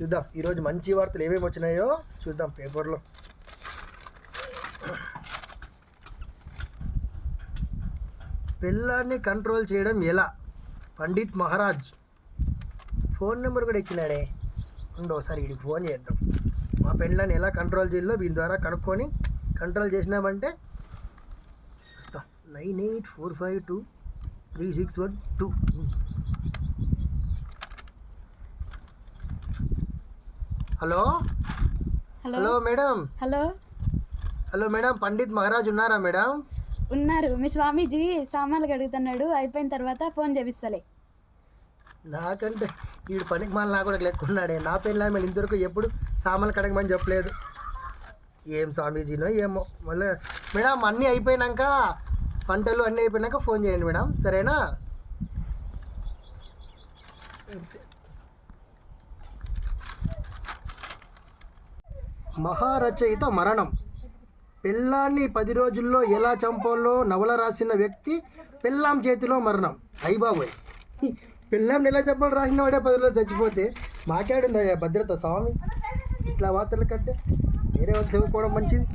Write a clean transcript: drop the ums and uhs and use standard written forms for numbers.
చూద్దాం ఈరోజు మంచి వార్తలు ఏమేమి వచ్చినాయో చూద్దాం పేపర్లో. పిల్లాన్ని కంట్రోల్ చేయడం ఎలా, పండిత్ మహారాజ్ ఫోన్ నెంబర్ కూడా ఇచ్చినాడే. ఒకసారి వీడికి ఫోన్ చేద్దాం. మా పెళ్ళాన్ని ఎలా కంట్రోల్ చేయాలో వీని ద్వారా కనుక్కొని కంట్రోల్ చేసినామంటే వస్తాం. 98452361 hello hello madam. Hello madam, Pandit Maharaj ఉన్నారా మేడం? ఉన్నారు. మీ స్వామీజీ సామాన్లు కడుగుతున్నాడు, అయిపోయిన తర్వాత ఫోన్ చేపిస్తలే. నాకంటే వీడు పనికి మళ్ళీ నాకు కూడా లెక్కున్నాడే. నా పెళ్ళి ఆమె ఇంతవరకు ఎప్పుడు సామాన్లు కడగమని చెప్పలేదు. ఏం స్వామీజీనో ఏమో. మళ్ళీ మేడం అన్నీ అయిపోయినాక, పంటలు అన్నీ అయిపోయినాక ఫోన్ చేయండి మేడం, సరేనా? మహారచయిత మరణం. పెళ్ళాన్ని 10 రోజుల్లో ఎలా చంపాలో నవల రాసిన వ్యక్తి పెళ్ళాం చేతిలో మరణం. అయ్యి బాబోయ్, పెళ్ళాంని ఎలా చంపాలో రాసిన వాడే 10 రోజులు చచ్చిపోతే మాట్లాడిందా భద్రత స్వామి? ఇట్లా వార్తల కంటే వేరే వాళ్ళు చదువుకోవడం మంచిది.